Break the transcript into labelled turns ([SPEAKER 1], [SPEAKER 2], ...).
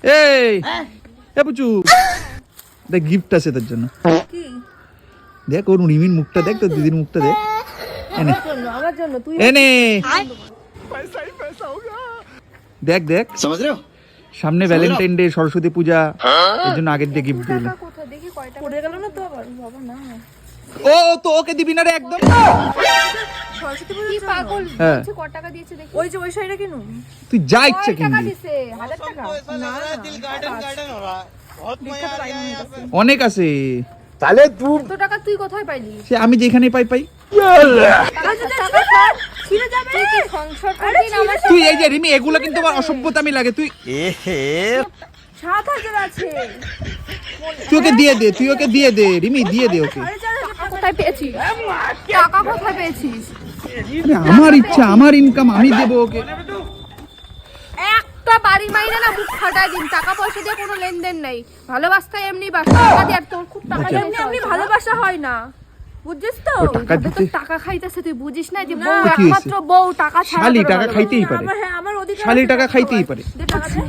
[SPEAKER 1] এই এ পুচু দেখ গিফট আছে তোর জন্য।
[SPEAKER 2] কি?
[SPEAKER 1] দেখ ওর রিমির মুখটা দেখ, তোর দিদির মুখটা দেখ। এনে
[SPEAKER 2] আমার জন্য তুই
[SPEAKER 1] এনে দেখ দেখ, সামনে ভ্যালেন্টাইন ডে, সরস্বতী পূজা, এর জন্য আগের দিয়ে গিফট দিল।
[SPEAKER 2] কোথা দেখি কয়টা পড়ে গেল না তো আবার বাবা না
[SPEAKER 1] ও তো ওকে দিবি না রে একদম।
[SPEAKER 2] সরস্বতী পুজো কি পাগল
[SPEAKER 1] হ্যাঁ
[SPEAKER 2] দিচ্ছে কত টাকা দিয়েছে দেখি ওই যে ওই সাইডে কেন
[SPEAKER 1] তুই যা ইচ্ছা
[SPEAKER 2] টাকা
[SPEAKER 1] কিনবি,
[SPEAKER 2] দিছে 1000 টাকা না
[SPEAKER 1] অনেক আছে।
[SPEAKER 3] তাহলে তুই
[SPEAKER 2] কত টাকা তুই কোথায় পাইলি
[SPEAKER 1] সে আমি যেখানে পাই পাই।
[SPEAKER 2] টাকা স্যার ছিড়ে যাবে তুই কি সংসার করবি না আমার
[SPEAKER 1] তুই এই যে রিমি, এগুলো কিন্তু আমার অসভ্যতামি লাগে। তুই
[SPEAKER 2] 7000 আছে
[SPEAKER 1] তুই ওকে দিয়ে দে, তুই ওকে দিয়ে দে রিমি, দিয়ে দে ওকে।
[SPEAKER 2] টাকা কোথায় পেয়েছিস টাকা কোথায় পেয়েছিস
[SPEAKER 1] আরে আমার ইচ্ছা, আমার ইনকাম, আমি দেবো ওকে।
[SPEAKER 2] একটা বাড়ি মাইরে না মুখ ফাটায় দিন টাকা পয়সা দিয়ে কোনো লেনদেন নাই ভালোবাসা এমনি বাসা টাকা দিয়ে আর তোর খুব টাকা দিয়ে এমনি ভালোবাসা হয় না বুঝছিস তো
[SPEAKER 1] ও টাকা
[SPEAKER 2] তোর
[SPEAKER 1] দিতে
[SPEAKER 2] টাকা খাইতেছে তুই বুঝিস না যে বউ
[SPEAKER 1] কি হয়েছে?
[SPEAKER 2] একমাত্র বউ টাকা ছাড়া
[SPEAKER 1] শালি
[SPEAKER 2] তোর
[SPEAKER 1] টাকা
[SPEAKER 2] ভালো
[SPEAKER 1] খাইতেই
[SPEAKER 2] লাগে।
[SPEAKER 1] পারে,
[SPEAKER 2] আমার অধিকার
[SPEAKER 1] শালি
[SPEAKER 2] আছে
[SPEAKER 1] টাকা
[SPEAKER 2] টাকা
[SPEAKER 1] খাইতেই
[SPEAKER 2] খাওয়ার।
[SPEAKER 1] পারে।
[SPEAKER 2] দে টাকা দে।